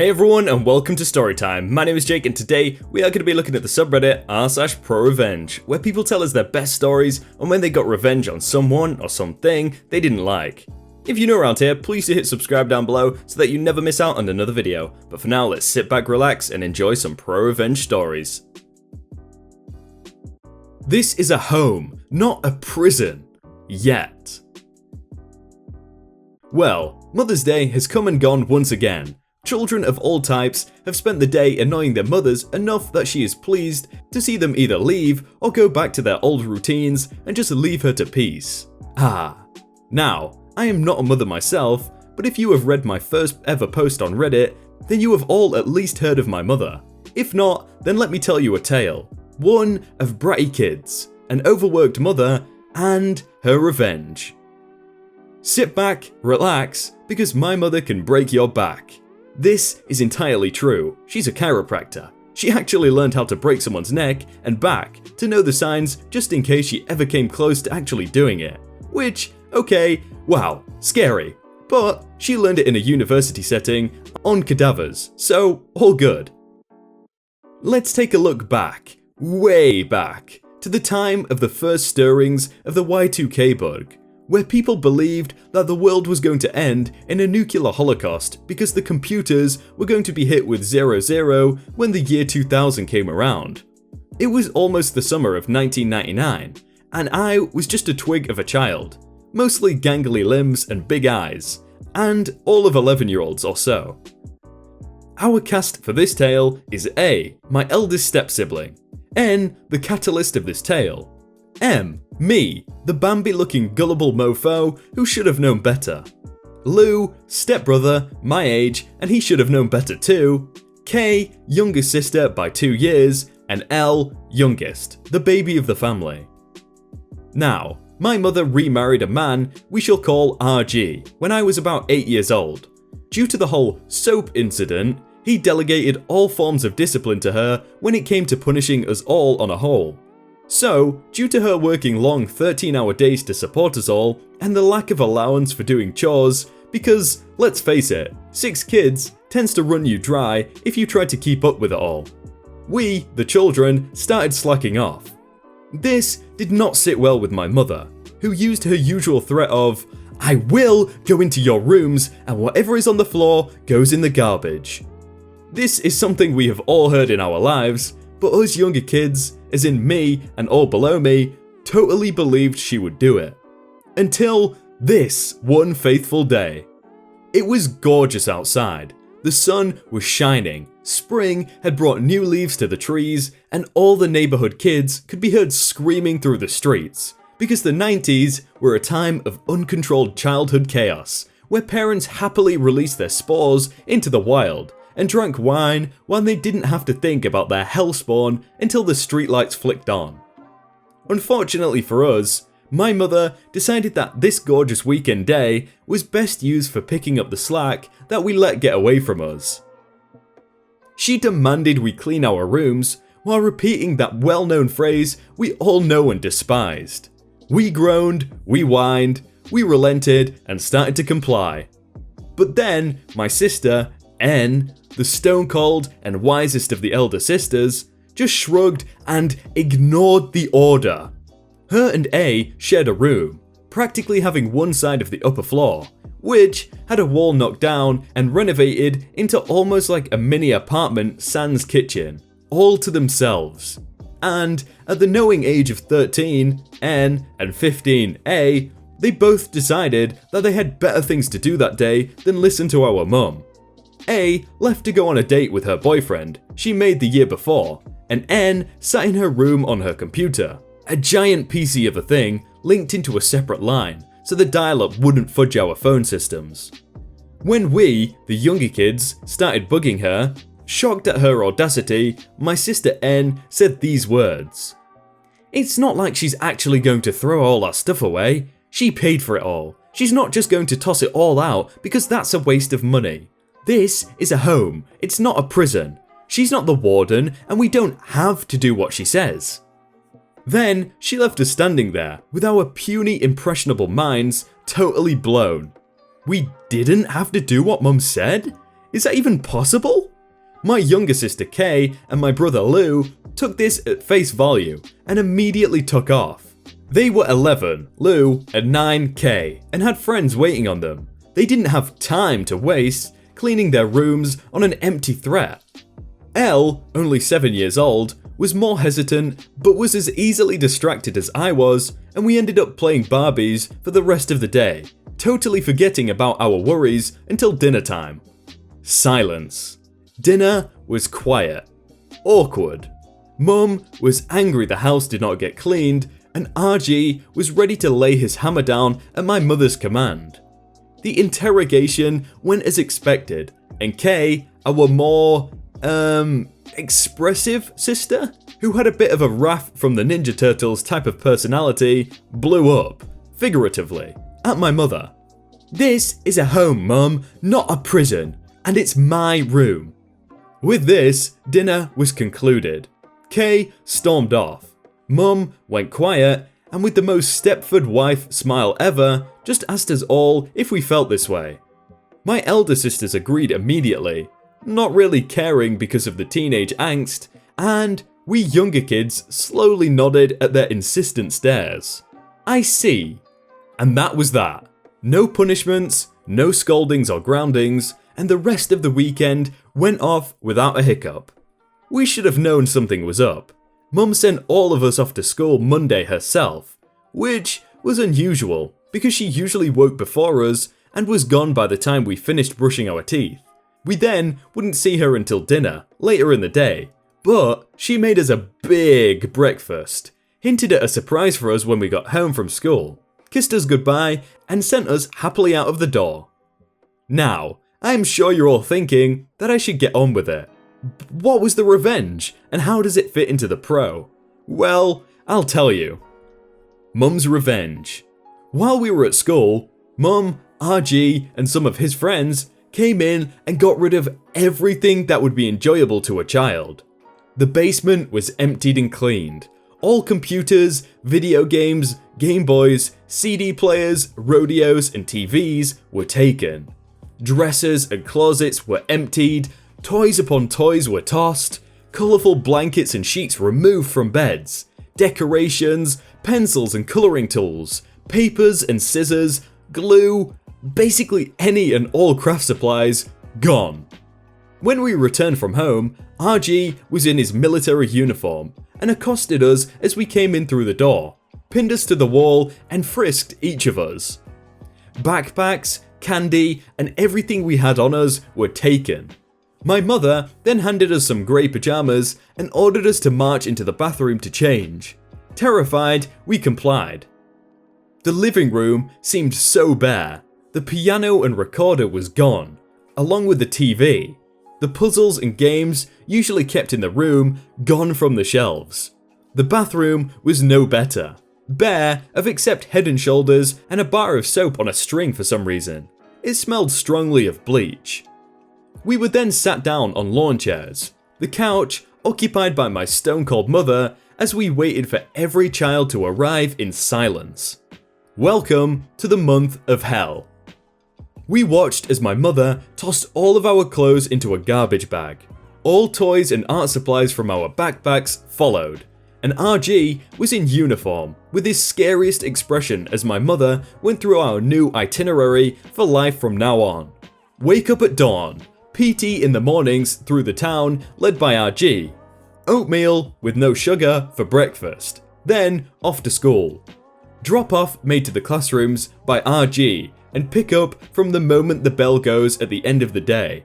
Hey everyone and welcome to Storytime. My name is Jake and today we are going to be looking at the subreddit r/prorevenge, where people tell us their best stories on when they got revenge on someone or something they didn't like. If you're new around here, please do hit subscribe down below so that you never miss out on another video. But for now, let's sit back, relax and enjoy some pro-revenge stories. This is a home, not a prison. Yet. Well, Mother's Day has come and gone once again. Children of all types have spent the day annoying their mothers enough that she is pleased to see them either leave or go back to their old routines and just leave her to peace. Now, I am not a mother myself, but if you have read my first ever post on Reddit, then you have all at least heard of my mother. If not, then let me tell you a tale. One of bratty kids, an overworked mother, and her revenge. Sit back, relax, because my mother can break your back. This is entirely true. She's a chiropractor. She actually learned how to break someone's neck and back to know the signs just in case she ever came close to actually doing it. Which, okay, wow, scary. But she learned it in a university setting on cadavers, so all good. Let's take a look back, way back, to the time of the first stirrings of the Y2K bug, where people believed that the world was going to end in a nuclear holocaust because the computers were going to be hit with 00 when the year 2000 came around. It was almost the summer of 1999, and I was just a twig of a child, mostly gangly limbs and big eyes, and all of 11-year-olds or so. Our cast for this tale is A, my eldest step-sibling, N, the catalyst of this tale, M, me, the Bambi-looking gullible mofo who should have known better, Lou, stepbrother, my age, and he should have known better too, K, younger sister by 2 years, and L, youngest, the baby of the family. Now, my mother remarried a man we shall call RG when I was about 8 years old. Due to the whole soap incident, he delegated all forms of discipline to her when it came to punishing us all on a whole. So, due to her working long 13-hour days to support us all, and the lack of allowance for doing chores, because, let's face it, 6 kids tends to run you dry if you try to keep up with it all. We, the children, started slacking off. This did not sit well with my mother, who used her usual threat of, "I will go into your rooms and whatever is on the floor goes in the garbage." This is something we have all heard in our lives, but us younger kids, as in me and all below me, totally believed she would do it. Until this one faithful day. It was gorgeous outside. The sun was shining, spring had brought new leaves to the trees, and all the neighborhood kids could be heard screaming through the streets, because the 90s were a time of uncontrolled childhood chaos, where parents happily released their spores into the wild, and drank wine while they didn't have to think about their hellspawn until the streetlights flicked on. Unfortunately for us, my mother decided that this gorgeous weekend day was best used for picking up the slack that we let get away from us. She demanded we clean our rooms while repeating that well-known phrase we all know and despised. We groaned, we whined, we relented and started to comply. But then my sister, N, the stone-cold and wisest of the elder sisters, just shrugged and ignored the order. Her and A shared a room, practically having one side of the upper floor, which had a wall knocked down and renovated into almost like a mini apartment sans kitchen, all to themselves. And at the knowing age of 13, N, and 15, A, they both decided that they had better things to do that day than listen to our mum. A left to go on a date with her boyfriend she made the year before, and N sat in her room on her computer, a giant PC of a thing linked into a separate line so the dial-up wouldn't fudge our phone systems. When we, the younger kids, started bugging her, shocked at her audacity, my sister N said these words: "It's not like she's actually going to throw all our stuff away. She paid for it all. She's not just going to toss it all out because that's a waste of money. This is a home, it's not a prison. She's not the warden and we don't have to do what she says." Then she left us standing there with our puny impressionable minds totally blown. We didn't have to do what Mum said? Is that even possible? My younger sister Kay and my brother Lou took this at face value and immediately took off. They were 11, Lou, and 9, Kay, and had friends waiting on them. They didn't have time to waste cleaning their rooms on an empty threat. Elle, only 7 years old, was more hesitant but was as easily distracted as I was, and we ended up playing Barbies for the rest of the day, totally forgetting about our worries until dinner time. Silence. Dinner was quiet. Awkward. Mum was angry the house did not get cleaned, and RG was ready to lay his hammer down at my mother's command. The interrogation went as expected, and Kay, our more, expressive sister, who had a bit of a wrath from the Ninja Turtles type of personality, blew up, figuratively, at my mother. "This is a home, Mum, not a prison, and it's my room." With this, dinner was concluded. Kay stormed off. Mum went quiet, and with the most Stepford wife smile ever, just asked us all if we felt this way. My elder sisters agreed immediately, not really caring because of the teenage angst, and we younger kids slowly nodded at their insistent stares. I see. And that was that. No punishments, no scoldings or groundings, and the rest of the weekend went off without a hiccup. We should have known something was up. Mum sent all of us off to school Monday herself, which was unusual because she usually woke before us and was gone by the time we finished brushing our teeth. We then wouldn't see her until dinner, later in the day, but she made us a big breakfast, hinted at a surprise for us when we got home from school, kissed us goodbye, and sent us happily out of the door. Now, I'm sure you're all thinking that I should get on with it. What was the revenge, and how does it fit into the pro? Well, I'll tell you. Mum's revenge. While we were at school, Mum, RG, and some of his friends came in and got rid of everything that would be enjoyable to a child. The basement was emptied and cleaned. All computers, video games, Game Boys, CD players, rodeos, and TVs were taken. Dressers and closets were emptied, toys upon toys were tossed, colourful blankets and sheets removed from beds, decorations, pencils and colouring tools, papers and scissors, glue, basically any and all craft supplies, gone. When we returned from home, RG was in his military uniform and accosted us as we came in through the door, pinned us to the wall and frisked each of us. Backpacks, candy, and everything we had on us were taken. My mother then handed us some grey pyjamas and ordered us to march into the bathroom to change. Terrified, we complied. The living room seemed so bare. The piano and recorder was gone, along with the TV. The puzzles and games usually kept in the room gone from the shelves. The bathroom was no better. Bare of except Head and Shoulders and a bar of soap on a string for some reason. It smelled strongly of bleach. We were then sat down on lawn chairs, the couch occupied by my stone-cold mother as we waited for every child to arrive in silence. Welcome to the month of hell. We watched as my mother tossed all of our clothes into a garbage bag. All toys and art supplies from our backpacks followed, and RG was in uniform with his scariest expression as my mother went through our new itinerary for life from now on. Wake up at dawn, PT in the mornings through the town led by RG, oatmeal with no sugar for breakfast, then off to school. Drop off made to the classrooms by RG and pick up from the moment the bell goes at the end of the day.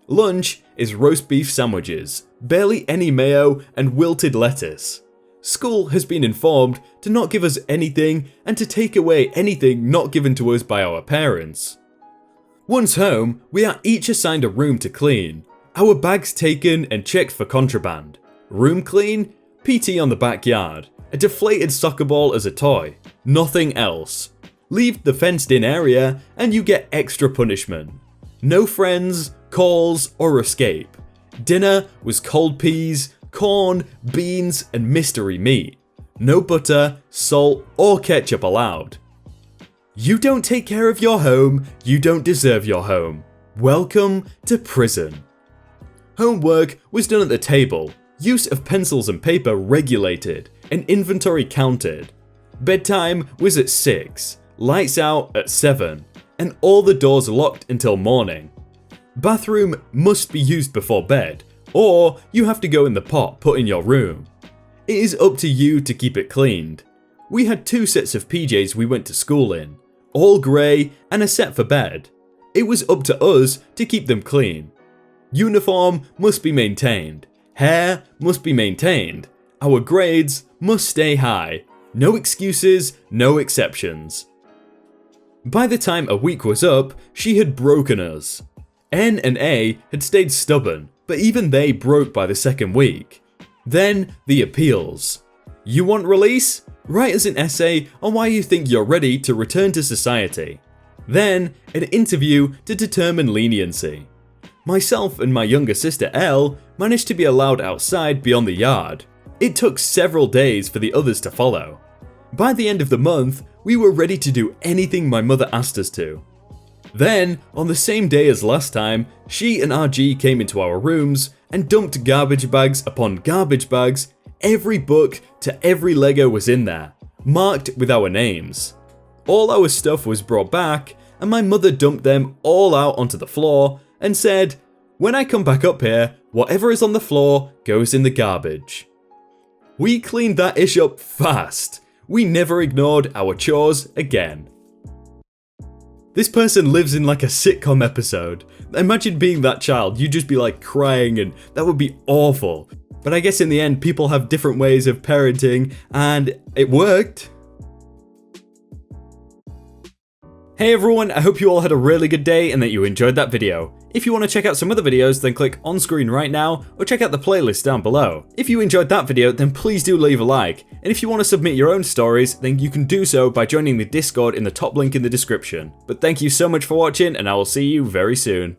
Lunch is roast beef sandwiches, barely any mayo and wilted lettuce. School has been informed to not give us anything and to take away anything not given to us by our parents. Once home, we are each assigned a room to clean. Our bags taken and checked for contraband. Room clean, PT on the backyard, a deflated soccer ball as a toy. Nothing else. Leave the fenced-in area and you get extra punishment. No friends, calls, or escape. Dinner was cold peas, corn, beans, and mystery meat. No butter, salt, or ketchup allowed. You don't take care of your home, you don't deserve your home. Welcome to prison. Homework was done at the table, use of pencils and paper regulated, and inventory counted. Bedtime was at 6, lights out at 7, and all the doors locked until morning. Bathroom must be used before bed, or you have to go in the pot put in your room. It is up to you to keep it cleaned. We had 2 sets of PJs we went to school in, all grey and a set for bed. It was up to us to keep them clean. Uniform must be maintained, hair must be maintained, our grades must stay high, no excuses, no exceptions. By the time a week was up, she had broken us. N and A had stayed stubborn, but even they broke by the second week. Then the appeals. You want release? Write us an essay on why you think you're ready to return to society. Then an interview to determine leniency. Myself and my younger sister Elle managed to be allowed outside beyond the yard. It took several days for the others to follow. By the end of the month, we were ready to do anything my mother asked us to. Then, on the same day as last time, she and RG came into our rooms and dumped garbage bags upon garbage bags. Every book to every Lego was in there, marked with our names. All our stuff was brought back, and my mother dumped them all out onto the floor and said, "When I come back up here, whatever is on the floor goes in the garbage." We cleaned that ish up fast. We never ignored our chores again. This person lives in like a sitcom episode. Imagine being that child, you'd just be like crying and that would be awful. But I guess in the end, people have different ways of parenting and it worked. Hey everyone, I hope you all had a really good day and that you enjoyed that video. If you want to check out some other videos, then click on screen right now or check out the playlist down below. If you enjoyed that video, then please do leave a like. And if you want to submit your own stories, then you can do so by joining the Discord in the top link in the description. But thank you so much for watching and I will see you very soon.